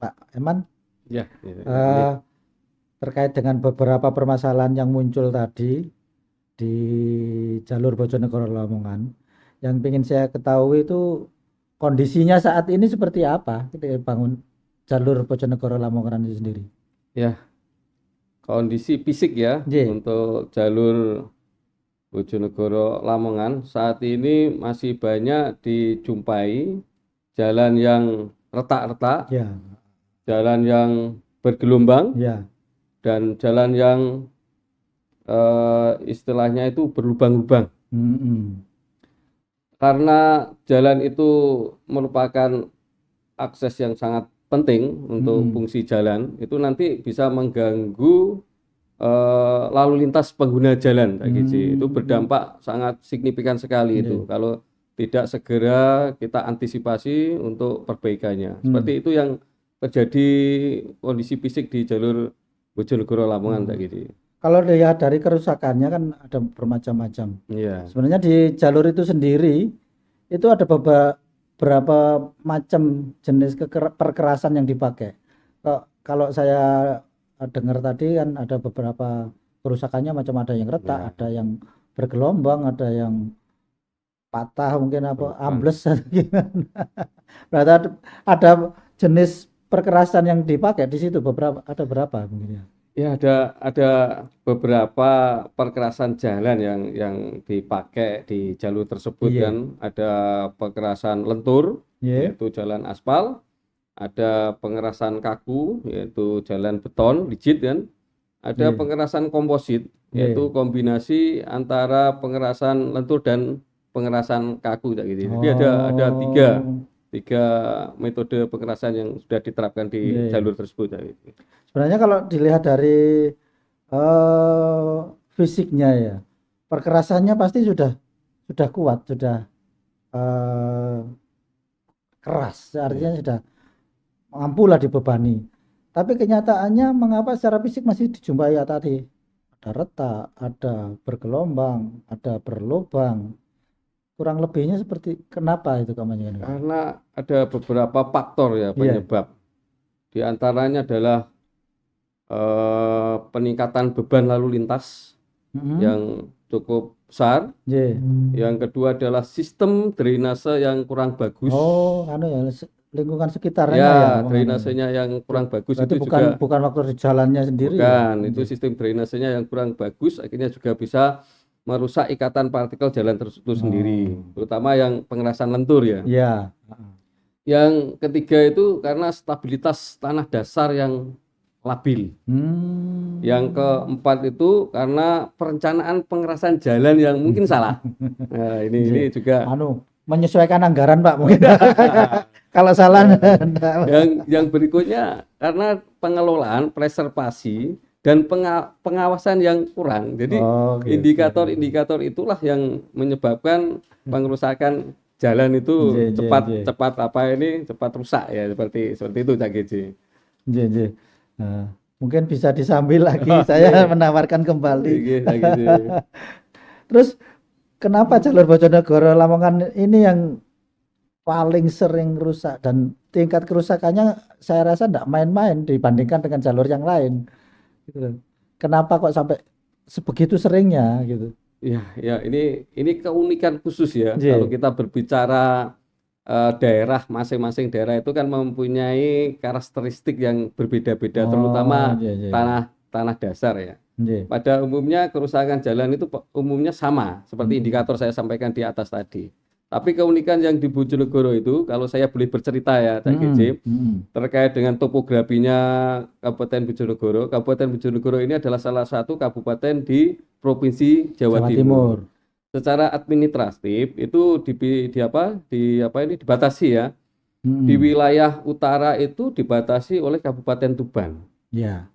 Pak Eman, Ya, ya, ini eh, terkait dengan beberapa permasalahan yang muncul tadi di jalur Bojonegoro Lamongan. Yang ingin saya ketahui itu kondisinya saat ini seperti apa ketika bangun jalur Bojonegoro Lamongan itu sendiri. ya kondisi fisik ya J, untuk jalur Bojonegoro Lamongan saat ini masih banyak dijumpai jalan yang retak-retak, ya, jalan yang bergelombang, ya, dan jalan yang istilahnya itu berlubang-lubang. mm-mm. Karena jalan itu merupakan akses yang sangat penting untuk Mm-mm. fungsi jalan, itu nanti bisa mengganggu lalu lintas pengguna jalan, Kak Gizi. Itu Mm-mm. berdampak sangat signifikan sekali J, itu kalau tidak segera kita antisipasi untuk perbaikannya. mm, Seperti itu yang terjadi kondisi fisik di jalur Bojonegoro Lamongan, mm. Kak Gizi. Kalau dilihat dari kerusakannya kan ada bermacam-macam. Iya, Sebenarnya di jalur itu sendiri itu ada beberapa macam jenis perkerasan yang dipakai. Kalau saya dengar tadi kan ada beberapa kerusakannya macam ada yang retak, ya, ada yang bergelombang, ada yang patah mungkin apa berlubang. ambles atau gimana. Berarti ada jenis perkerasan yang dipakai di situ beberapa ada berapa mungkin ya. Ya, ada beberapa perkerasan jalan yang dipakai di jalur tersebut Iya, kan. Ada perkerasan lentur, iya, yaitu jalan aspal, ada pengerasan kaku, yaitu jalan beton, rigid kan. Ada iya, pengerasan komposit, iya. yaitu kombinasi antara pengerasan lentur dan pengerasan kaku kayak gitu. Jadi ada Oh, tiga metode pengerasan yang sudah diterapkan iya, di iya. jalur tersebut kayak gitu. Sebenarnya kalau dilihat dari eh fisiknya ya, perkerasannya pasti sudah kuat, sudah eh keras, artinya Ya. sudah mampu lah dibebani. Tapi kenyataannya mengapa secara fisik masih dijumpai ya tadi? Ada retak, ada bergelombang, ada berlubang. Kurang lebihnya seperti kenapa itu kamu kan? Karena ada beberapa faktor ya Iya. penyebab. Di antaranya adalah peningkatan beban lalu lintas Mm-mm. yang cukup besar. Iya. Yang kedua adalah sistem drainase yang kurang bagus. Oh, anu ya, lingkungan Ya, sekitarnya ya, anu ya. drainasenya yang kurang bagus Berarti itu bukan juga bukan waktu di jalannya sendiri ya. bukan. Itu Iya. sistem drainasenya yang kurang bagus akhirnya juga bisa merusak ikatan partikel jalan itu sendiri, Oh, terutama yang pengerasan lentur ya. iya. Yang ketiga itu karena stabilitas tanah dasar yang labil. Yang Hmm. keempat itu karena perencanaan pengerasan jalan yang mungkin salah. Nah, ini Iya. juga Anu, menyesuaikan anggaran Pak mungkin. Kalau salah enggak. yang berikutnya karena pengelolaan preservasi dan pengawasan yang kurang. Jadi Oh, gitu. indikator-indikator itulah yang menyebabkan pengerusakan jalan Iya, itu iya, cepat iya. cepat apa ini cepat rusak ya seperti itu Cak Giji. Iya, iya. Nah, mungkin bisa disambil lagi saya Oke, menawarkan kembali. oke Cak Giji. Terus kenapa jalur Bojonegoro Lamongan ini yang paling sering rusak dan tingkat kerusakannya saya rasa tidak main-main dibandingkan dengan jalur yang lain gitu loh. Kenapa kok sampai sebegitu seringnya gitu? Ya, ya ini keunikan khusus ya. Kalau J. kita berbicara daerah masing-masing daerah itu kan mempunyai karakteristik yang berbeda-beda, Oh, terutama iya, iya, iya. tanah tanah dasar ya. J. Pada umumnya kerusakan jalan itu umumnya sama seperti Mm-mm. indikator saya sampaikan di atas tadi. Tapi keunikan yang di Bojonegoro itu, kalau saya boleh bercerita ya, Cak Mm-mm. Giji, Mm-mm. terkait dengan topografinya Kabupaten Bojonegoro. Kabupaten Bojonegoro ini adalah salah satu kabupaten di Provinsi Jawa Jawa Timur. Timur. Secara administratif itu di apa ini dibatasi ya. Di Mm-mm. wilayah utara itu dibatasi oleh Kabupaten Tuban. Ya,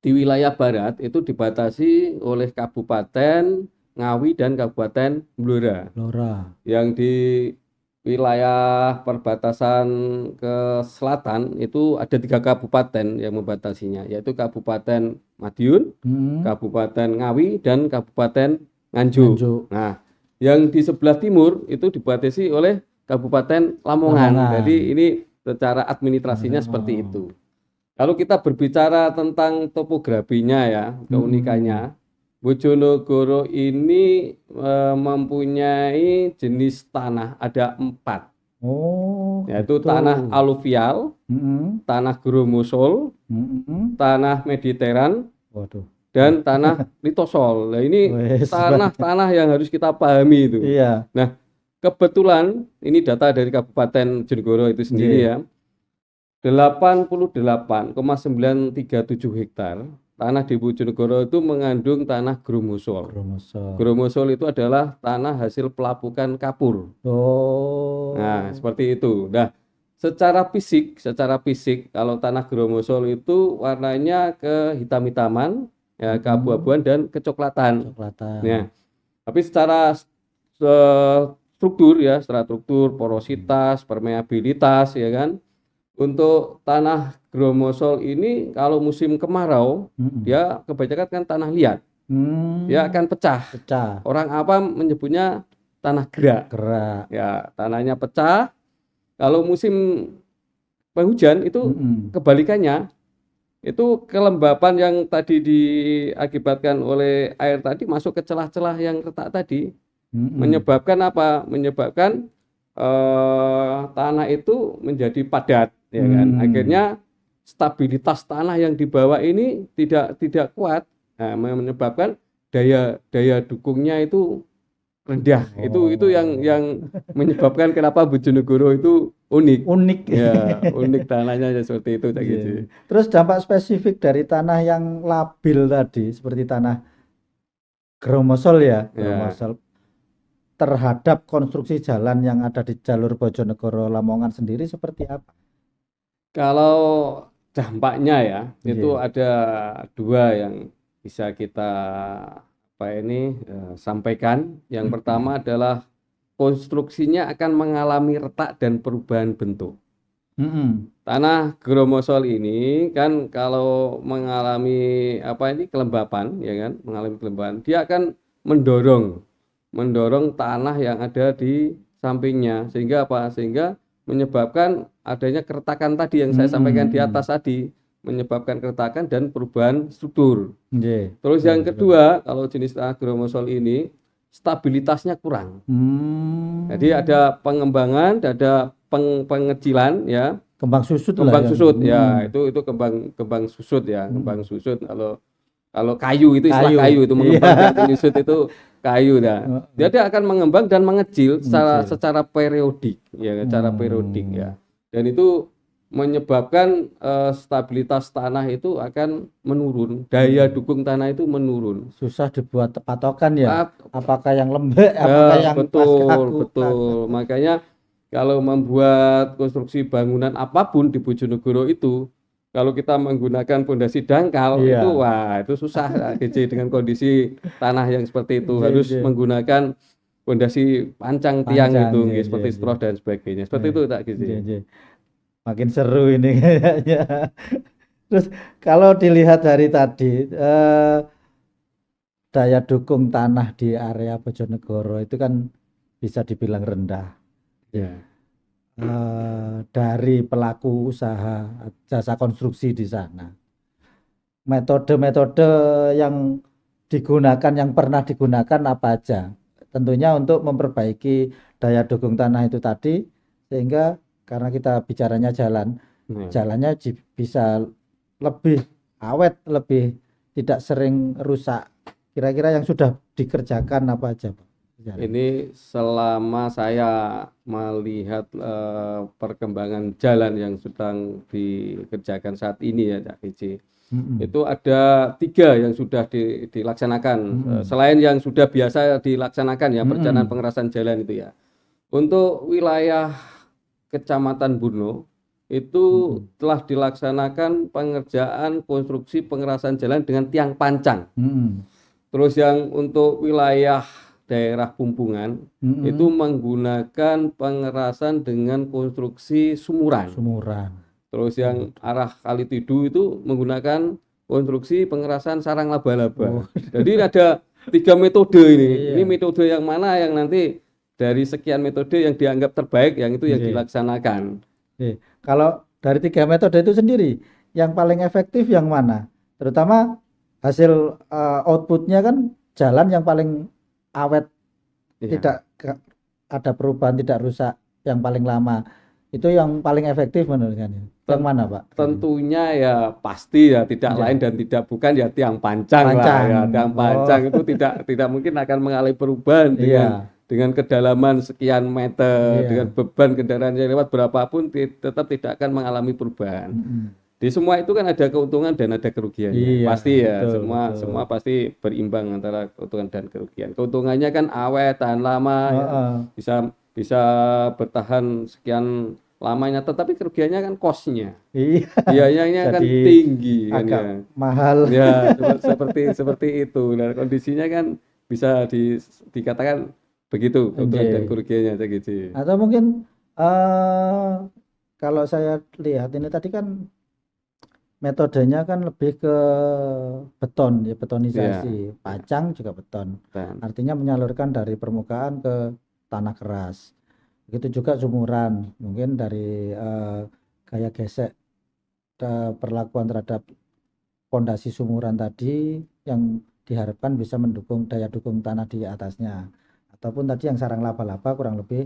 Di wilayah barat itu dibatasi oleh Kabupaten Ngawi dan Kabupaten Blora. Lora. Yang di wilayah perbatasan ke selatan itu ada 3 kabupaten yang membatasinya, yaitu Kabupaten Madiun, Mm-mm. Kabupaten Ngawi, dan Kabupaten Nganjuk. Nganjuk. Nah, yang di sebelah timur itu dibatasi oleh Kabupaten Lamongan. Lamongan. Jadi ini secara administrasinya seperti Oh. itu. Kalau kita berbicara tentang topografinya ya, keunikannya, Bojonegoro ini mempunyai jenis tanah ada 4, Oh, yaitu gitu. tanah aluvial, Mm-mm. tanah gromosol, Mm-mm. tanah mediteran, Waduh. dan tanah litosol. Nah, ini Wes, banyak. tanah-tanah yang harus kita pahami itu. Iya. Nah, kebetulan ini data dari Kabupaten Bojonegoro itu sendiri Nggih. ya. 88,937 hektar tanah di Bojonegoro itu mengandung tanah gromosol. Kromosom. Gromosol itu adalah tanah hasil pelapukan kapur. Nah, Oh. seperti itu. Nah, secara fisik kalau tanah gromosol itu warnanya kehitam-hitaman, ya, Mm-mm. keabu-abuan dan kecoklatan. Coklatan. Nah, tapi secara struktur ya, struktur, porositas, permeabilitas ya kan. Untuk tanah gromosol ini kalau musim kemarau Mm-mm. dia kebanyakan kan tanah liat, dia akan pecah. Pecah. Orang apa menyebutnya tanah gerak. Gerak. Ya, tanahnya pecah. Kalau musim penghujan itu Mm-mm. kebalikannya, itu kelembapan yang tadi diakibatkan oleh air tadi masuk ke celah-celah yang retak tadi, Mm-mm. menyebabkan apa? Menyebabkan tanah itu menjadi padat, ya kan? Mm. Akhirnya stabilitas tanah yang di bawah ini tidak kuat, nah, menyebabkan daya daya dukungnya itu rendah. Itu yang Oh. menyebabkan kenapa Bojonegoro itu unik. Unik. Ya, unik tanahnya ya seperti itu, Cak Iya, Gizi. iya. Terus dampak spesifik dari tanah yang labil tadi, seperti tanah Gromosol ya, Ya, Gromosol terhadap konstruksi jalan yang ada di jalur Bojonegoro Lamongan sendiri seperti apa? kalau dampaknya ya, itu Iya. ada 2 yang bisa kita apa ini sampaikan. Yang pertama adalah konstruksinya akan mengalami retak dan perubahan bentuk. Mm-mm. Tanah Gromosol ini kan kalau mengalami apa ini kelembapan, ya kan, mengalami kelembapan, dia akan mendorong mendorong tanah yang ada di sampingnya, sehingga apa? Sehingga menyebabkan adanya keretakan tadi yang saya sampaikan di Mm-mm. atas tadi, menyebabkan keretakan dan perubahan struktur. Nggih, Terus betul, yang betul. kedua, kalau jenis tanah Gromosol ini stabilitasnya kurang. Jadi Hmm. ada pengembangan, ada pengecilan ya, Kembang susut lah kembang yang susut ya, itu kembang kembang susut ya, kembang mm. susut. Kalau kalau kayu itu istilah Kayu. kayu itu Iya. mengembang dan menyusut itu kayu dah. Heeh. Dia akan mengembang dan mengecil secara Ngecil. secara periodik ya, secara periodik Hmm. ya. Dan itu menyebabkan stabilitas tanah itu akan menurun, daya Mm. dukung tanah itu menurun. Susah dibuat patokan ya. Pat- Apakah yang lembek, apakah Ya, yang pas betul, kaku, betul. Makanya kalau membuat konstruksi bangunan apapun di Bojonegoro itu, kalau kita menggunakan pondasi dangkal, itu Iya. wah, itu susah Kak Gece, dengan kondisi tanah yang seperti itu. Nggih, Harus nggih. menggunakan pondasi pancang tiang Panjang, itu, nggih, nggih, nggih, seperti nggih. stroh dan sebagainya. Seperti Eh, itu tak Gece. nggih, nggih. Makin seru ini kayaknya. Terus kalau dilihat dari tadi, daya dukung tanah di area Bojonegoro itu kan bisa dibilang rendah. Ya. Ya. Dari pelaku usaha jasa konstruksi di sana. Metode-metode yang digunakan, yang pernah digunakan apa aja? Tentunya untuk memperbaiki daya dukung tanah itu tadi, sehingga karena kita bicaranya jalan, Nah, jalannya bisa lebih awet, lebih tidak sering rusak. Kira-kira yang sudah dikerjakan apa aja, Pak? Jalan. ini selama saya melihat perkembangan jalan yang sedang dikerjakan saat ini ya, Cak Gece. Mm-mm. Itu ada 3 yang sudah dilaksanakan. Mm-mm. Selain yang sudah biasa dilaksanakan ya, perencanaan Mm-mm. pengerasan jalan itu ya. Untuk wilayah Kecamatan Burno itu Mm-mm. telah dilaksanakan pengerjaan konstruksi pengerasan jalan dengan tiang pancang. Mm-mm. Terus yang untuk wilayah daerah Pumpungan itu Mm-mm. menggunakan pengerasan dengan konstruksi sumuran. Sumuran. Terus yang arah Kalitidu itu menggunakan konstruksi pengerasan sarang laba-laba. Oh, Jadi ada 3 metode ini. Ini iya. metode yang mana yang nanti dari sekian metode yang dianggap terbaik, yang itu yang Oke. dilaksanakan. Oke. Kalau dari 3 metode itu sendiri, yang paling efektif yang mana? Terutama hasil outputnya kan jalan yang paling awet, Iya. tidak ada perubahan, tidak rusak, yang paling lama. Itu yang paling efektif menurut kalian. Yang mana, Pak? Tentunya ya pasti ya tidak Iya. lain dan tidak bukan ya tiang pancang lah Pancang. ya. Tiang pancang Oh, itu tidak mungkin akan mengalami perubahan iya. dengan kedalaman sekian meter, dengan Iya. beban kendaraan yang lewat berapapun tetap tidak akan mengalami perubahan. Mm-mm. Di semua itu kan ada keuntungan dan ada kerugiannya. Iya, Pasti ya, betul, semua betul. semua pasti berimbang antara keuntungan dan kerugian. Keuntungannya kan awet, tahan lama ya, Heeh. bisa bisa bertahan sekian lamanya, tetapi kerugiannya kan cost-nya. Iya. Biayanya kan Jadi tinggi kan agak ya. mahal. Ya, seperti itu. Dan kondisinya kan bisa dikatakan begitu keuntungan dan Nggih. kerugiannya kayak gitu. Atau mungkin kalau saya lihat ini tadi kan metodenya kan lebih ke beton ya, Ya, betonisasi. Pacang juga beton. dan Artinya menyalurkan dari permukaan ke tanah keras. Begitu juga sumuran, mungkin dari gaya gesek perlakuan terhadap pondasi sumuran tadi yang diharapkan bisa mendukung daya dukung tanah di atasnya. Ataupun tadi yang sarang laba-laba kurang lebih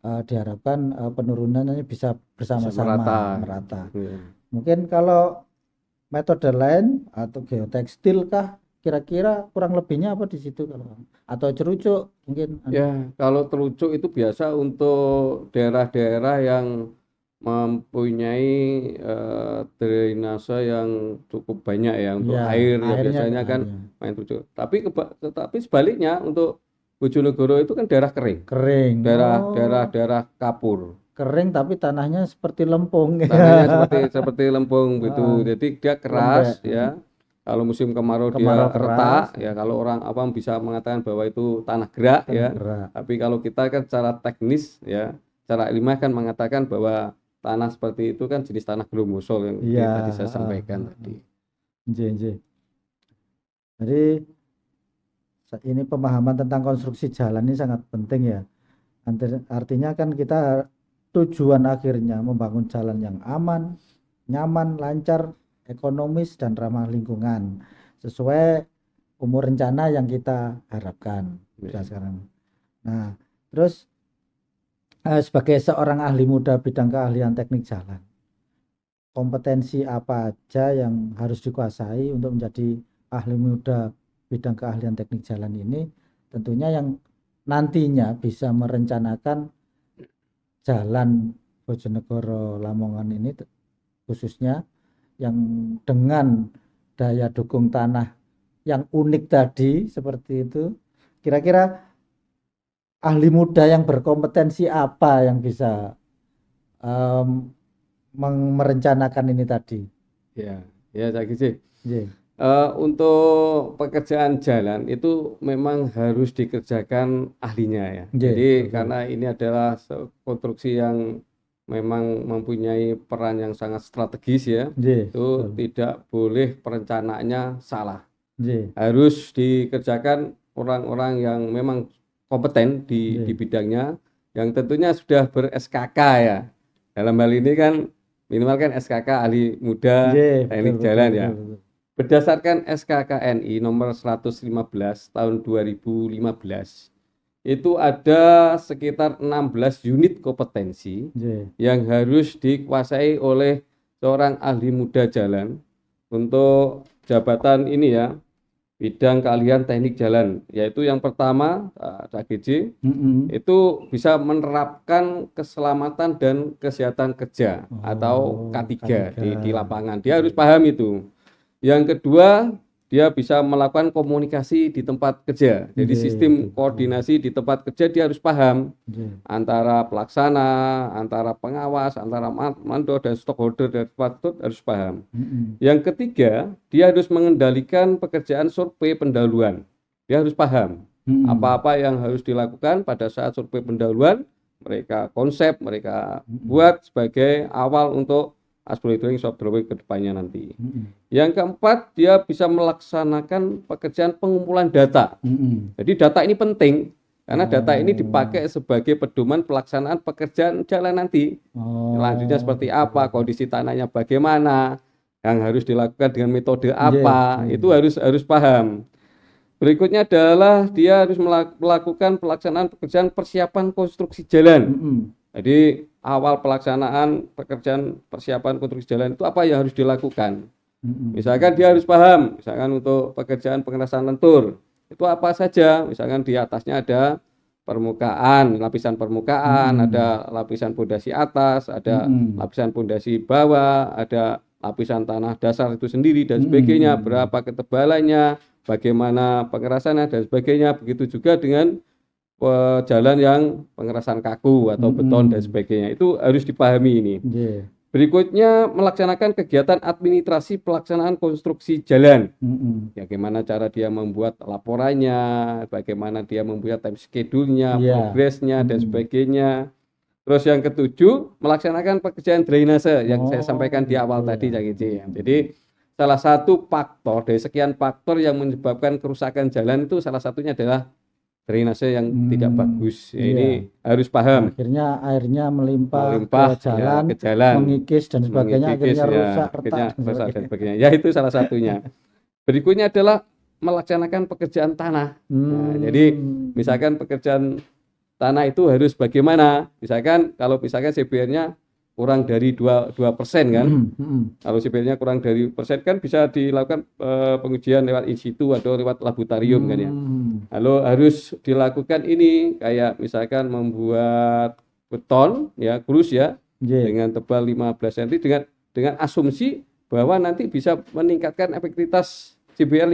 diharapkan penurunannya bisa bisa bersama-sama merata. Ya. Mungkin kalau metode lain atau geotekstil kah kira-kira kurang lebihnya apa di situ kalau atau cerucuk mungkin Ya, kalau terucuk itu biasa untuk daerah-daerah yang mempunyai drainase yang cukup banyak ya untuk ya air ya airnya biasanya kan ya, main terucuk. Tapi sebaliknya untuk Bojonegoro itu kan daerah kering, kering. Oh, daerah kapur. kering tapi tanahnya seperti lempung. Tanahnya seperti lempung gitu. Heeh, Jadi dia lembek. keras ya. Kalau musim kemarau Kemarau dia keras, retak ya. Kalau orang awam bisa mengatakan bahwa itu tanah gerak tanah ya. gerak. Tapi kalau kita kan secara teknis ya, secara ilmiah kan mengatakan bahwa tanah seperti itu kan jenis tanah glomosol yang Iya, tadi saya heeh, sampaikan heeh. tadi. Nggih, nggih. Jadi ini pemahaman tentang konstruksi jalan ini sangat penting ya. Artinya kan kita tujuan akhirnya membangun jalan yang aman, nyaman, lancar, ekonomis dan ramah lingkungan sesuai umur rencana yang kita harapkan Ya. sekarang. Nah, terus sebagai seorang ahli muda bidang keahlian teknik jalan, kompetensi apa aja yang harus dikuasai untuk menjadi ahli muda bidang keahlian teknik jalan ini, tentunya yang nantinya bisa merencanakan jalan Bojonegoro Lamongan ini khususnya yang dengan daya dukung tanah yang unik tadi seperti itu. Kira-kira ahli muda yang berkompetensi apa yang bisa em, merencanakan ini tadi? Ya, ya saya sih. Nggih. Untuk pekerjaan jalan itu memang harus dikerjakan ahlinya ya. Nggih, Jadi betul. karena ini adalah konstruksi yang memang mempunyai peran yang sangat strategis ya, Nggih, itu betul. tidak boleh perencanaannya salah. Nggih, Harus dikerjakan orang-orang yang memang kompeten di nggih. bidangnya, yang tentunya sudah ber-SKK ya. Dalam hal ini kan minimal kan SKK ahli muda Nggih, betul teknik betul jalan ya. betul betul. Berdasarkan SKKNI nomor 115 tahun 2015, itu ada sekitar 16 unit kompetensi Nggih. yang harus dikuasai oleh seorang ahli muda jalan untuk jabatan ini ya, bidang keahlian teknik jalan, yaitu yang pertama KGJ Mm-mm. itu bisa menerapkan keselamatan dan kesehatan kerja atau Oh, K3 K3. di lapangan. Dia harus Nggih. paham itu. Yang kedua, dia bisa melakukan komunikasi di tempat kerja. Jadi Nggih, sistem betul betul. koordinasi di tempat kerja dia harus paham Nggih. antara pelaksana, antara pengawas, antara mandor dan stockholder dan patut harus paham. Mm-mm. Yang ketiga, dia harus mengendalikan pekerjaan survei pendahuluan. Dia harus paham Mm-mm. apa-apa yang harus dilakukan pada saat survei pendahuluan, mereka konsep, mereka Mm-mm. buat sebagai awal untuk asbel drawing, soft drawing ke depannya nanti. Mm-mm. Yang keempat, dia bisa melaksanakan pekerjaan pengumpulan data. Mm-mm. Jadi data ini penting karena data ini Oh, dipakai sebagai pedoman pelaksanaan pekerjaan jalan nanti. oh, Selanjutnya seperti betul apa, betul. kondisi tanahnya bagaimana, yang harus dilakukan dengan metode Iya, apa, iya. itu harus paham. Berikutnya adalah dia harus melakukan pelaksanaan pekerjaan persiapan konstruksi jalan. Mm-mm. Jadi awal pelaksanaan pekerjaan persiapan konstruksi jalan itu apa yang harus dilakukan. Mm-mm. Misalkan dia harus paham, misalkan untuk pekerjaan pengerasan lentur, itu apa saja. Misalkan di atasnya ada permukaan, lapisan permukaan, Mm-mm. ada lapisan pondasi atas, ada Mm-mm. lapisan pondasi bawah, ada lapisan tanah dasar itu sendiri dan sebagainya, Mm-mm. berapa ketebalannya, bagaimana pengerasannya dan sebagainya. Begitu juga dengan jalan yang pengerasan kaku atau beton dan Mm-mm. sebagainya. Itu harus dipahami ini. Iya. Berikutnya melaksanakan kegiatan administrasi pelaksanaan konstruksi jalan. Mm-mm. Bagaimana cara dia membuat laporannya, bagaimana dia membuat time schedule-nya, Iya. progresnya dan Mm-mm. sebagainya. Terus yang ketujuh, melaksanakan pekerjaan drainase yang saya Oh, sampaikan di gitu awal ya. tadi, Cak Ici. Jadi salah satu faktor dari sekian faktor yang menyebabkan kerusakan jalan itu salah satunya adalah drainase yang tidak bagus. Ya, Iya. ini harus paham. Akhirnya airnya melimpah ke Melimpah ya jalan, ke jalan, mengikis dan sebagainya, mengikis akhirnya ya, rusak, retak akhirnya dan rusak dan sebagainya. sebagainya. Ya itu salah satunya. Berikutnya adalah melaksanakan pekerjaan tanah. Nah, jadi Hmm. misalkan pekerjaan tanah itu harus bagaimana? Misalkan kalau misalkan CBR-nya kurang dari 2% kan? Kalau CBR-nya kurang dari persen kan bisa dilakukan pengujian lewat in situ atau lewat laboratorium kan ya. Hmm. Lalu harus dilakukan ini kayak misalkan membuat beton ya, grus ya Iya. dengan tebal 15 cm dengan asumsi bahwa nanti bisa meningkatkan efektivitas CBR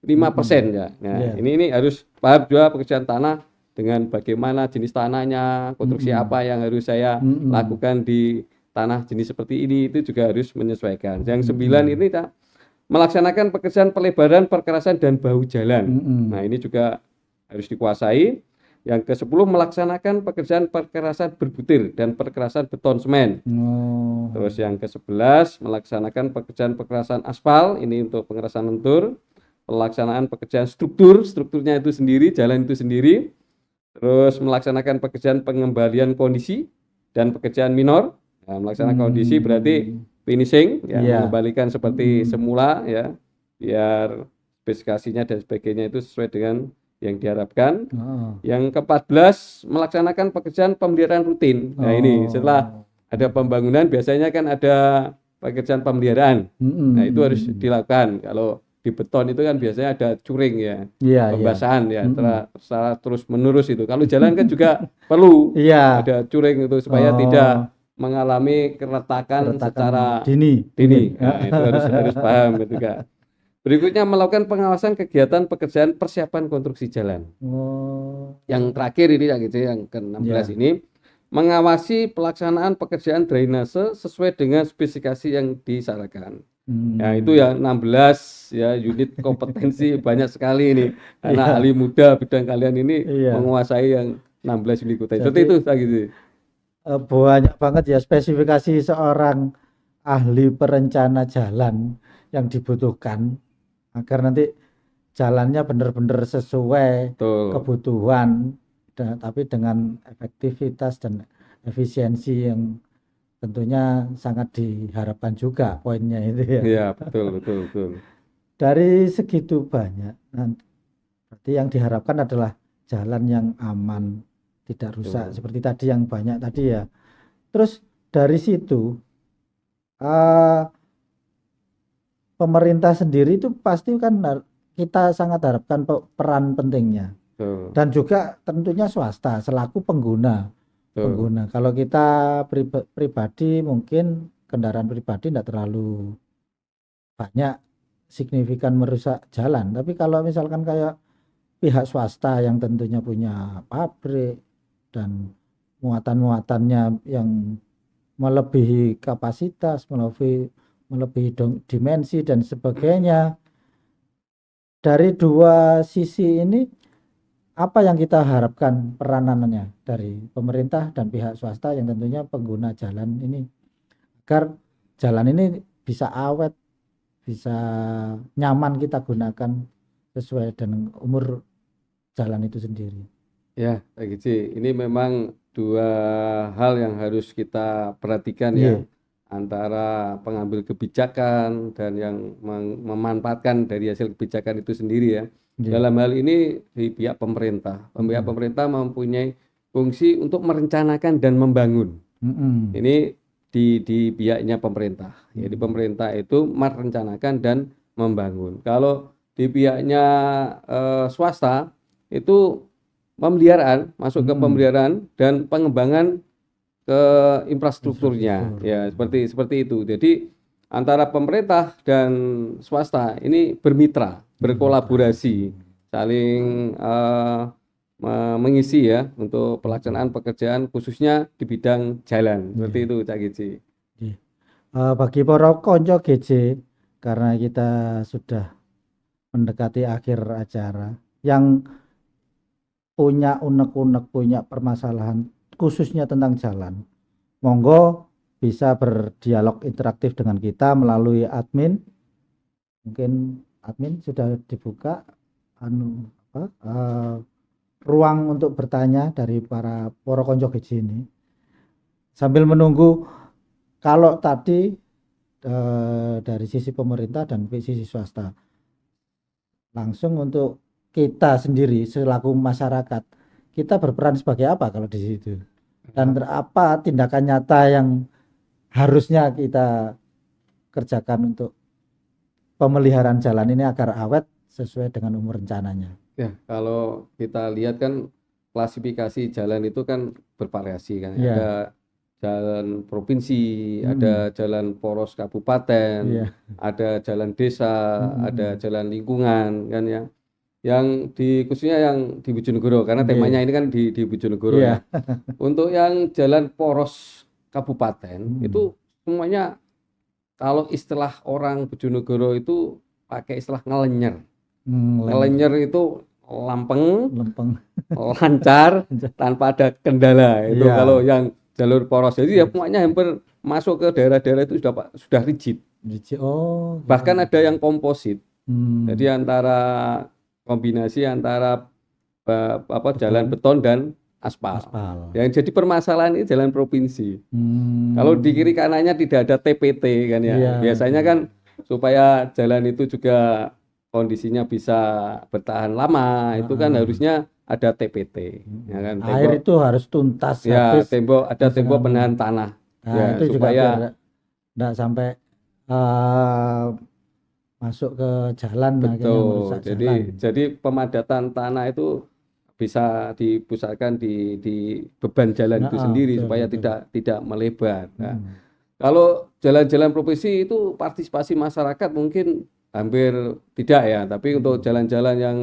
5% ya. Nah, Iya. ini harus paham juga pekerjaan tanah dengan bagaimana jenis tanahnya, konstruksi Mm-mm. apa yang harus saya Mm-mm. lakukan di tanah jenis seperti ini itu juga harus menyesuaikan. Yang 9 Mm-mm. ini melaksanakan pekerjaan pelebaran, perkerasan dan bahu jalan. Nah, Mm-mm. ini juga harus dikuasai. Yang ke-10 melaksanakan pekerjaan perkerasan berbutir dan perkerasan beton semen. Oh. Terus yang ke-11 melaksanakan pekerjaan perkerasan aspal, ini untuk pengerasan lentur. Pelaksanaan pekerjaan strukturnya itu sendiri, jalan itu sendiri. Terus melaksanakan pekerjaan pengembalian kondisi dan pekerjaan minor. Nah, melaksanakan kondisi berarti Hmm. finishing, ya Iya. mengembalikan seperti Mm-mm. semula ya, biar spesifikasinya dan sebagainya itu sesuai dengan yang diharapkan. Oh. Yang ke-14 melaksanakan pekerjaan pemeliharaan rutin. Nah, ini setelah Oh. ada pembangunan biasanya kan ada pekerjaan pemeliharaan. Nah, itu harus Mm-mm. dilakukan. Kalau di beton itu kan biasanya ada curing ya, Iya, iya. pembasahan ya, Mm-mm. secara terus menerus itu. Kalau jalan kan juga perlu Iya. ada curing itu supaya tidak Oh, mengalami keretakan keretakan secara dini, dini. dini. Nah, itu harus paham itu Kak. Berikutnya melakukan pengawasan kegiatan pekerjaan persiapan konstruksi jalan. Oh, Yang terakhir ini yang gitu, yang ke-16 ya. ini mengawasi pelaksanaan pekerjaan drainase sesuai dengan spesifikasi yang disarankan. Ya, itu Hmm. ya 16 ya unit kompetensi banyak sekali ini. Karena Iya, ahli muda bidang kalian ini iya. menguasai yang 16 unit kompetensi. Seperti itu Jadi Kak, gitu. banyak banget ya spesifikasi seorang ahli perencana jalan yang dibutuhkan agar nanti jalannya benar-benar sesuai Tuh. kebutuhan, tapi dengan efektivitas dan efisiensi yang tentunya sangat diharapkan juga poinnya itu ya. Iya, betul, betul, betul. Dari segitu banyak, berarti yang diharapkan adalah jalan yang aman, tidak rusak Tuh. seperti tadi yang banyak tadi ya. Terus dari situ eh, pemerintah sendiri itu pasti kan kita sangat harapkan peran pentingnya Tuh. dan juga tentunya swasta selaku pengguna. Tuh. Kalau kita pribadi mungkin kendaraan pribadi tidak terlalu banyak signifikan merusak jalan, tapi kalau misalkan kayak pihak swasta yang tentunya punya pabrik dan muatan-muatannya yang melebihi kapasitas, melebihi dimensi dan sebagainya. Dari dua sisi ini, apa yang kita harapkan peranannya dari pemerintah dan pihak swasta yang tentunya pengguna jalan ini, agar jalan ini bisa awet, bisa nyaman kita gunakan sesuai dengan umur jalan itu sendiri. Ya, Kak Gizi, ini memang dua hal yang harus kita perhatikan ya. Iya. antara pengambil kebijakan dan yang memanfaatkan dari hasil kebijakan itu sendiri ya. Nggih. Dalam hal ini di pihak pemerintah. Pihak Mm-mm. pemerintah mempunyai fungsi untuk merencanakan dan membangun. Mm-mm. Ini di pihaknya pemerintah. Jadi Mm-mm. pemerintah itu merencanakan dan membangun. Kalau di pihaknya swasta itu pemeliharaan, masuk ke Mm-mm. pemeliharaan dan pengembangan ke infrastrukturnya. Infrastruktur. Ya, seperti itu. Jadi antara pemerintah dan swasta ini bermitra, berkolaborasi, saling mengisi ya untuk pelaksanaan pekerjaan khususnya di bidang jalan. Seperti Nggih. itu, Cak Gizi. Nggih. Bagi para konco GJ, karena kita sudah mendekati akhir acara, yang punya unek-unek, punya permasalahan khususnya tentang jalan, monggo bisa berdialog interaktif dengan kita melalui admin. Mungkin admin sudah dibuka ruang untuk bertanya dari para konco GJ ini. Sambil menunggu, kalau tadi dari sisi pemerintah dan sisi swasta, langsung untuk kita sendiri selaku masyarakat, kita berperan sebagai apa kalau di situ? Dan apa tindakan nyata yang harusnya kita kerjakan untuk pemeliharaan jalan ini agar awet sesuai dengan umur rencananya? Ya, kalau kita lihat kan klasifikasi jalan itu kan bervariasi kan. Iya. Ada jalan provinsi, ada jalan poros kabupaten, Iya. ada jalan desa, ada Mm-mm. jalan lingkungan kan ya. Yang khususnya yang di Bojonegoro karena Nggih. temanya ini kan di Bojonegoro Iya. ya. Untuk yang jalan poros kabupaten itu semuanya kalau istilah orang Bojonegoro itu pakai istilah ngelenyer. Ngelenyer itu lampeng, Lempeng. lancar, tanpa ada kendala. Itu Iya. kalau yang jalur poros. Jadi ya semuanya hampir masuk ke daerah-daerah itu sudah rigid. Oh, gitu. Bahkan ada yang komposit. Jadi Hmm. antara kombinasi antara jalan beton dan aspal. Aspal. Yang jadi permasalahan ini jalan provinsi. Hmm. Kalau di kiri kanannya tidak ada TPT kan ya. Iya. Biasanya kan supaya jalan itu juga kondisinya bisa bertahan lama, itu kan harusnya ada TPT, ya kan? Air itu harus tuntas Ya, habis. ada tembok penahan tanah, Nah, ya itu juga supaya biar enggak sampai masuk ke jalan akhirnya betul. merusak jalan. Jadi pemadatan tanah itu bisa dipusatkan di beban jalan itu sendiri Betul, supaya betul. tidak melebar. Nah, kalau jalan-jalan provinsi itu partisipasi masyarakat mungkin hampir tidak ya, tapi untuk jalan-jalan yang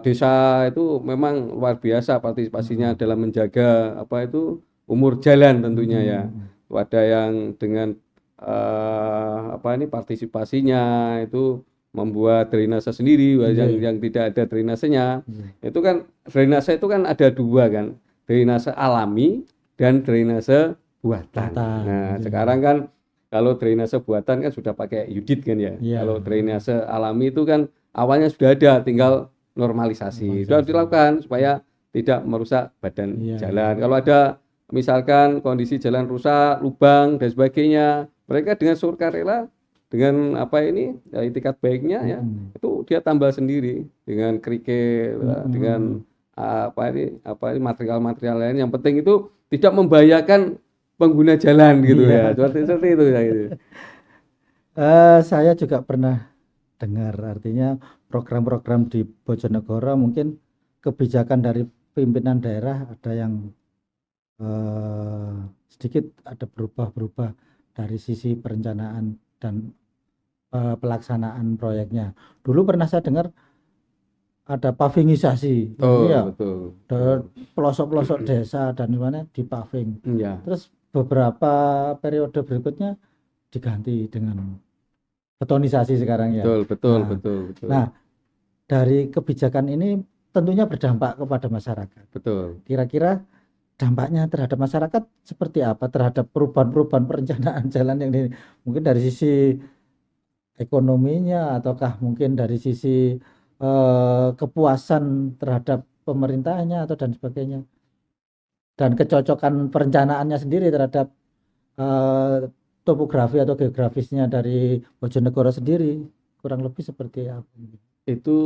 desa itu memang luar biasa partisipasinya dalam menjaga apa itu umur jalan tentunya ya. Ada yang dengan partisipasinya itu membuat drainase sendiri, yang tidak ada drainasenya. Itu kan drainase itu kan ada dua kan, drainase alami dan drainase buatan. Nah, sekarang kan kalau drainase buatan kan sudah pakai Yudit kan ya. Kalau drainase alami itu kan awalnya sudah ada, tinggal normalisasi. Sudah dilakukan supaya tidak merusak badan jalan. Kalau ada misalkan kondisi jalan rusak, lubang dan sebagainya, mereka dengan sukarela dengan itikat baiknya ya, itu dia tambal sendiri dengan kerikil, dengan material-material lain. Yang penting itu tidak membahayakan pengguna jalan gitu ya. Seperti itu ya gitu. Saya juga pernah dengar, artinya program-program di Bojonegoro mungkin kebijakan dari pimpinan daerah ada yang sedikit ada berubah-berubah dari sisi perencanaan dan pelaksanaan proyeknya. Dulu pernah saya dengar ada pavingisasi, betul. pelosok-pelosok desa dan di mana di paving. Ya. Terus beberapa periode berikutnya diganti dengan betonisasi sekarang ya. Betul. Nah, dari kebijakan ini tentunya berdampak kepada masyarakat. Betul. Kira-kira dampaknya terhadap masyarakat seperti apa terhadap perubahan-perubahan perencanaan jalan yang ini? Mungkin dari sisi ekonominya ataukah mungkin dari sisi kepuasan terhadap pemerintahnya atau dan sebagainya. Dan kecocokan perencanaannya sendiri terhadap topografi atau geografisnya dari Bojonegoro sendiri kurang lebih seperti apa? Itu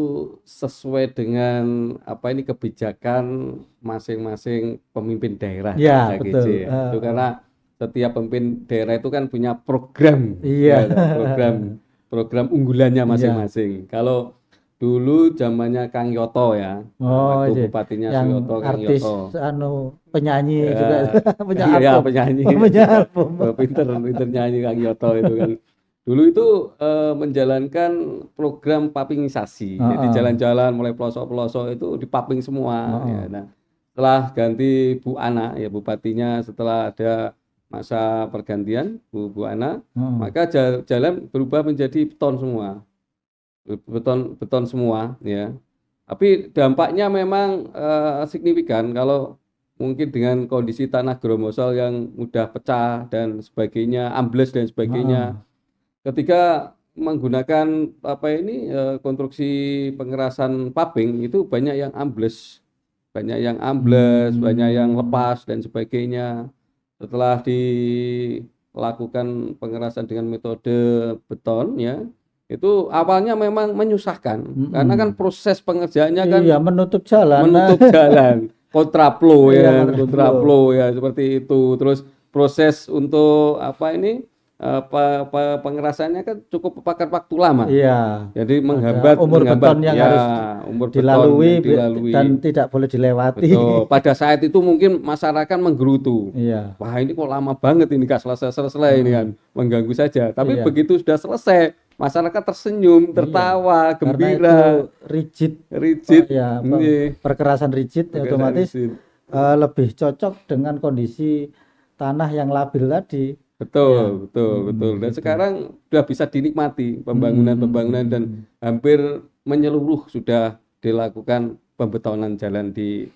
sesuai dengan apa ini kebijakan masing-masing pemimpin daerah Ya, Kak betul. Giji ya. Itu karena setiap pemimpin daerah itu kan punya program Iya. ya, program unggulannya Iya. masing-masing. Kalau dulu zamannya Kang Yoto ya, Oh, waktu iya. Bupatinya Yang Suyoto Kang artis Yoto. penyanyi juga Ya, punya iya ya album. penyanyi, Oh, punya album. pinter pinter nyanyi Kang Yoto itu kan. Dulu itu menjalankan program papingisasi. Jadi Heeh. jalan-jalan mulai pelosok-pelosok itu dipaping semua. Heeh. Ya, nah, setelah ganti Bu Ana ya bupatinya setelah ada masa pergantian Bu Ana, Heeh. maka jalan berubah menjadi beton semua, beton beton semua ya. Tapi dampaknya memang signifikan kalau mungkin dengan kondisi tanah Gromosol yang mudah pecah dan sebagainya, ambles dan sebagainya. Heeh. Ketika menggunakan apa ini konstruksi pengerasan paving itu banyak yang ambles, banyak yang lepas dan sebagainya. Setelah dilakukan pengerasan dengan metode beton ya, itu awalnya memang menyusahkan karena kan proses pengerjaannya kan Iya, menutup jalan. menutup jalan, kontraplo Iya, ya kan, kontraflow. kontraplo ya seperti itu. Terus proses untuk apa ini pengerasannya kan cukup memakan waktu lama. Iya. Jadi Ada umur beton yang ya harus umur beton dilalui yang dilalui. dan tidak boleh dilewati. Betul. Pada saat itu mungkin masyarakat menggerutu. Iya. Wah ini kok lama banget ini gak selesai-selesai ini kan, mengganggu saja. Tapi Iya. begitu sudah selesai, masyarakat tersenyum, Iya. tertawa, Karena itu gembira, rigid, rigid. ya, Iya. perkerasan rigid otomatis Rigid. lebih cocok dengan kondisi tanah yang labil tadi. Betul, betul. Dan Gitu. sekarang sudah bisa dinikmati pembangunan dan hampir menyeluruh sudah dilakukan pembetonan jalan di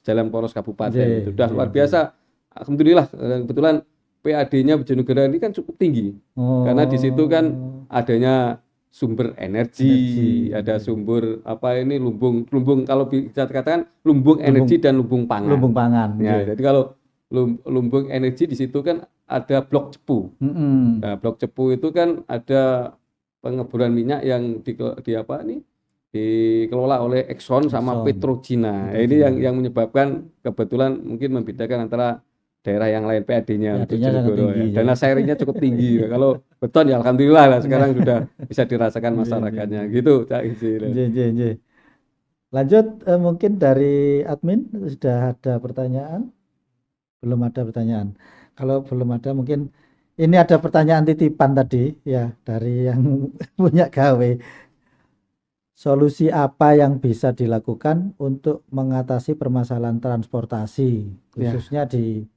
jalan poros kabupaten. Itu sudah luar biasa. Alhamdulillah, kebetulan PAD-nya Bojonegoro ini kan cukup tinggi. Karena di situ kan adanya sumber energi, ada sumber apa ini lumbung kalau bisa dikatakan lumbung energi dan lumbung pangan. Lumbung pangan. Ya, jadi kalau lumbung energi di situ kan ada blok cepu. Nah, blok cepu itu kan ada pengeboran minyak yang dikelola oleh Exxon sama Petrocina. Ini yang menyebabkan kebetulan mungkin membedakan antara daerah yang lain PAD-nya Bojonegoro ya. Dana sharing-nya cukup tinggi. Kalau beton ya alhamdulillah lah sekarang sudah bisa dirasakan masyarakatnya. Gitu, Cak Isi. Lanjut mungkin dari admin sudah ada pertanyaan? Belum ada pertanyaan. Kalau belum ada mungkin ini ada pertanyaan titipan tadi ya dari yang punya gawe. Solusi apa yang bisa dilakukan untuk mengatasi permasalahan transportasi khususnya di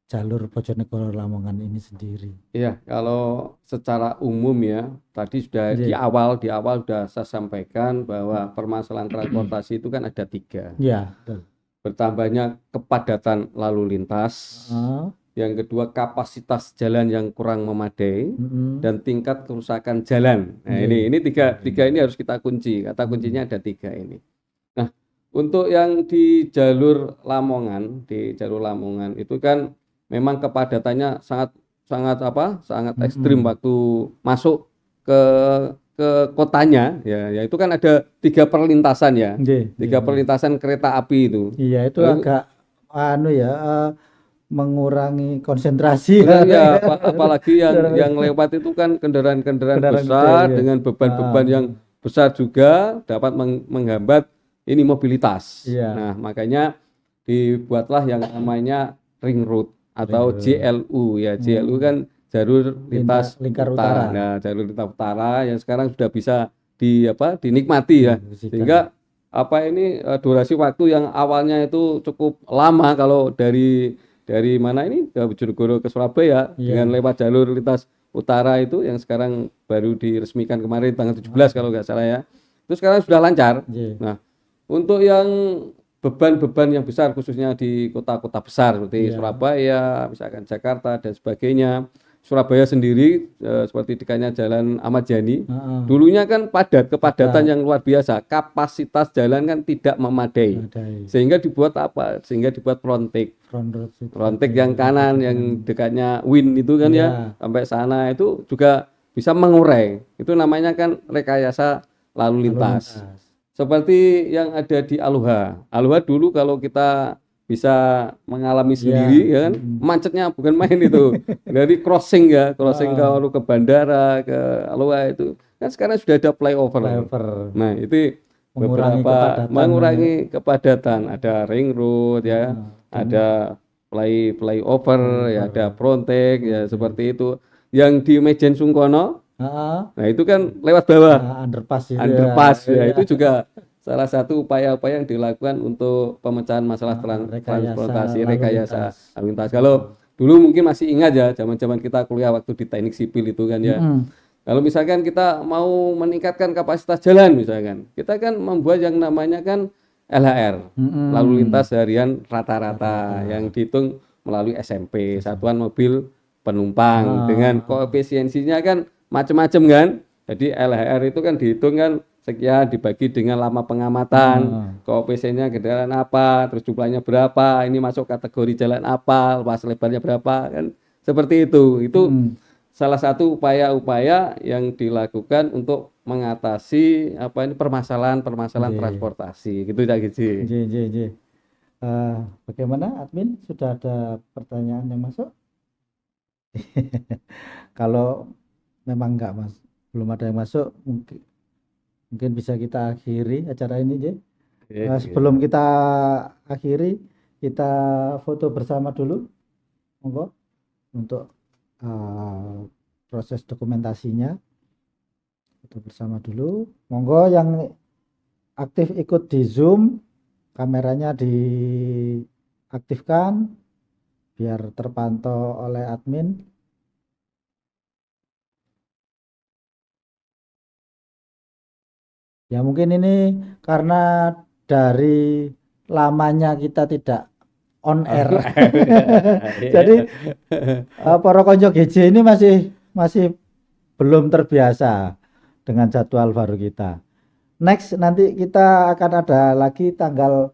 jalur Bojonegoro Lamongan ini sendiri? Iya, kalau secara umum ya, tadi sudah di awal sudah saya sampaikan bahwa permasalahan transportasi itu kan ada 3. Ya, betul. Bertambahnya kepadatan lalu lintas, yang kedua kapasitas jalan yang kurang memadai, dan tingkat kerusakan jalan. Nah ini tiga ini harus kita kunci. Kata kuncinya ada 3 ini. Nah untuk yang di jalur Lamongan itu kan memang kepadatannya sangat ekstrim waktu masuk ke kotanya ya itu kan ada 3 perlintasan ya. 3 perlintasan kereta api itu. Iya, itu agak mengurangi konsentrasi. Ya, apalagi yang lewat itu kan kendaraan-kendaraan besar dengan beban-beban yang besar juga dapat menghambat ini mobilitas. Nah, makanya dibuatlah yang namanya ring road atau JLU ya. JLU kan jalur lintas lingkar utara. Nah, jalur lintas utara yang sekarang sudah bisa dinikmati ya. Sehingga durasi waktu yang awalnya itu cukup lama kalau dari mana ini ke Bojonegoro ke Surabaya dengan lewat jalur lintas utara itu yang sekarang baru diresmikan kemarin tanggal 17 kalau nggak salah ya. Itu sekarang sudah lancar. Nah, untuk yang beban-beban yang besar khususnya di kota-kota besar seperti Surabaya, misalkan Jakarta dan sebagainya, Surabaya sendiri seperti dekatnya Jalan Ahmad Yani, Heeh. dulunya kan kepadatan yang luar biasa, kapasitas jalan kan tidak memadai, Ada sehingga dibuat apa? Sehingga dibuat frontage. front road itu Frontage ada yang kanan, yang dekatnya Win itu kan ya, Iya. sampai sana itu juga bisa mengurai. Itu namanya kan rekayasa lalu lalu lintas. lintas. Seperti yang ada di Aloha. Aloha dulu kalau kita bisa mengalami Iya. sendiri ya kan, macetnya bukan main itu. Dari crossing ya, crossing Heeh. ke bandara, ke Aloha itu. Kan sekarang sudah ada flyover. Flyover Nah, itu mengurangi beberapa kepadatan. mengurangi kepadatan. Ada ring road ya, Heeh. ada flyover, ya ada Flyover. frontage ya seperti itu. Yang di Mejen Sungkono, Heeh. nah itu kan lewat bawah, Underpass itu ya. underpass ya, Iya. itu juga salah satu upaya-upaya yang dilakukan untuk pemecahan masalah Rekayasa transportasi, lalu rekayasa lintas. lalu lintas. Kalau dulu mungkin masih ingat ya, zaman-zaman kita kuliah waktu di teknik sipil itu kan ya. Mm-mm. Kalau misalkan kita mau meningkatkan kapasitas jalan misalkan, kita kan membuat yang namanya kan LHR, lalu lintas harian rata-rata, yang dihitung melalui SMP, Satuan Mobil Penumpang, dengan koefisiensinya kan macam-macam kan. Jadi LHR itu kan dihitung kan sekian dibagi dengan lama pengamatan, koefisiennya kendaraan apa, terus jumlahnya berapa, ini masuk kategori jalan apa, luas lebarnya berapa, kan seperti itu. Itu salah satu upaya-upaya yang dilakukan untuk mengatasi apa ini permasalahan-permasalahan transportasi gitu ya gitu. J. Bagaimana admin? Sudah ada pertanyaan yang masuk? Kalau memang enggak mas, belum ada yang masuk, mungkin bisa kita akhiri acara ini, J. Sebelum kita akhiri, kita foto bersama dulu, monggo, untuk proses dokumentasinya. Foto bersama dulu, monggo yang aktif ikut di Zoom, kameranya diaktifkan biar terpantau oleh admin. Ya mungkin ini karena dari lamanya kita tidak on air. Jadi para konco GJ ini masih belum terbiasa dengan jadwal baru kita. Next nanti kita akan ada lagi tanggal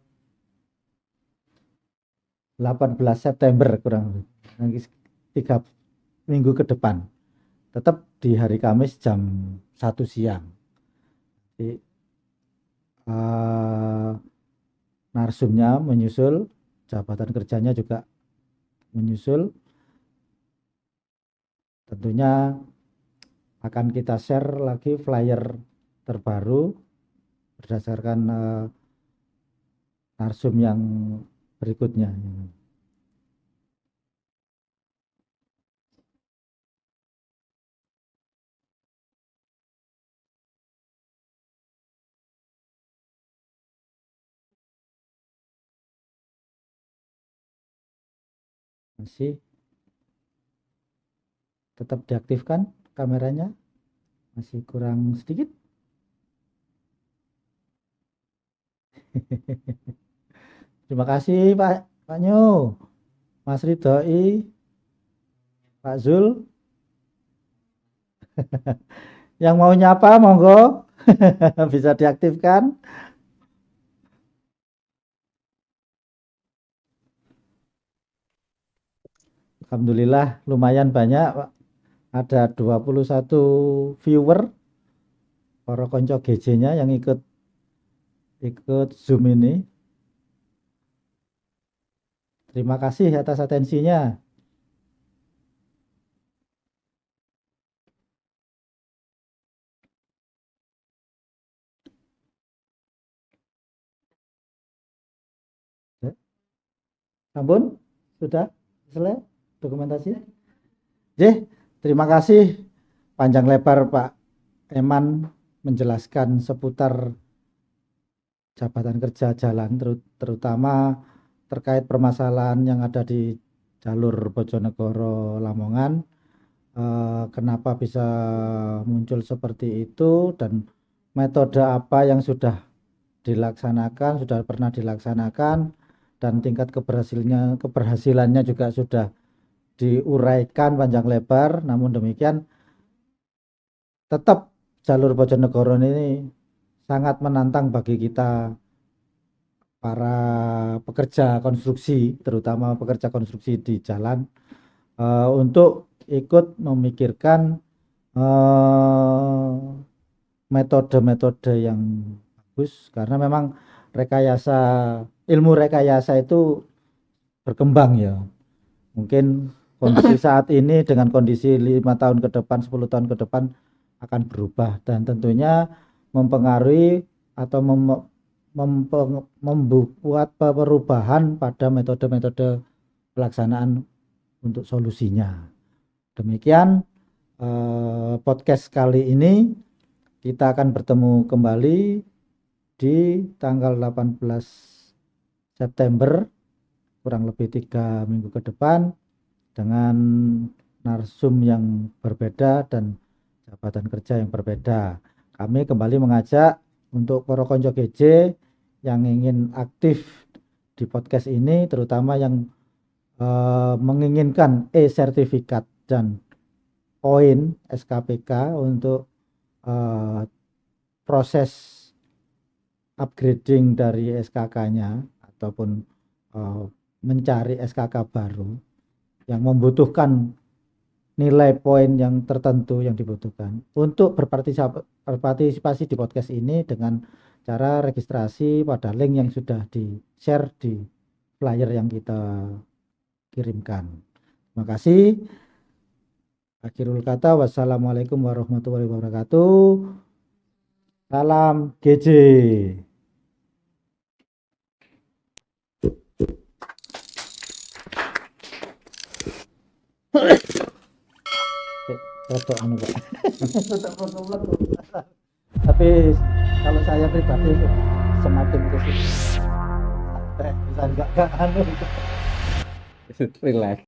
18 September kurang lebih 3 minggu ke depan. Tetap di hari Kamis jam 1 siang. Jadi, narsumnya menyusul, jabatan kerjanya juga menyusul. Tentunya akan kita share lagi flyer terbaru berdasarkan narsum yang berikutnya. Masih tetap diaktifkan kameranya, masih kurang sedikit. Terima kasih Pak Nyo, Mas Ridhoi, Pak Zul. Yang mau nyapa monggo bisa diaktifkan. Alhamdulillah lumayan banyak Pak. Ada 21 viewer para konco GJ-nya yang ikut Zoom ini. Terima kasih atas atensinya. Ampun, sudah selesai dokumentasi. Terima kasih panjang lebar Pak Eman menjelaskan seputar jabatan kerja jalan, terutama terkait permasalahan yang ada di jalur Bojonegoro Lamongan. Kenapa bisa muncul seperti itu dan metode apa yang sudah dilaksanakan, sudah pernah dilaksanakan, dan tingkat keberhasilannya juga sudah diuraikan panjang lebar, namun demikian tetap jalur Bojonegoro ini sangat menantang bagi kita para pekerja konstruksi, terutama pekerja konstruksi di jalan, untuk ikut memikirkan metode-metode yang bagus, karena memang ilmu rekayasa itu berkembang ya. Mungkin kondisi saat ini dengan kondisi 5 tahun ke depan, 10 tahun ke depan akan berubah, dan tentunya mempengaruhi atau membuat perubahan pada metode-metode pelaksanaan untuk solusinya. Demikian podcast kali ini. Kita akan bertemu kembali di tanggal 18 September, kurang lebih 3 minggu ke depan, dengan narsum yang berbeda dan jabatan kerja yang berbeda. Kami kembali mengajak untuk para konco GJ yang ingin aktif di podcast ini, terutama yang menginginkan e-sertifikat dan poin SKPK untuk proses upgrading dari SKK-nya ataupun mencari SKK baru yang membutuhkan nilai poin yang tertentu yang dibutuhkan untuk berpartisipasi di podcast ini dengan cara registrasi pada link yang sudah di-share di flyer yang kita kirimkan. Terima kasih. Akhirul kata, wassalamualaikum warahmatullahi wabarakatuh. Salam GJ. Tapi kalau saya pribadi semakin ke sini, bisa enggak anu. Relax.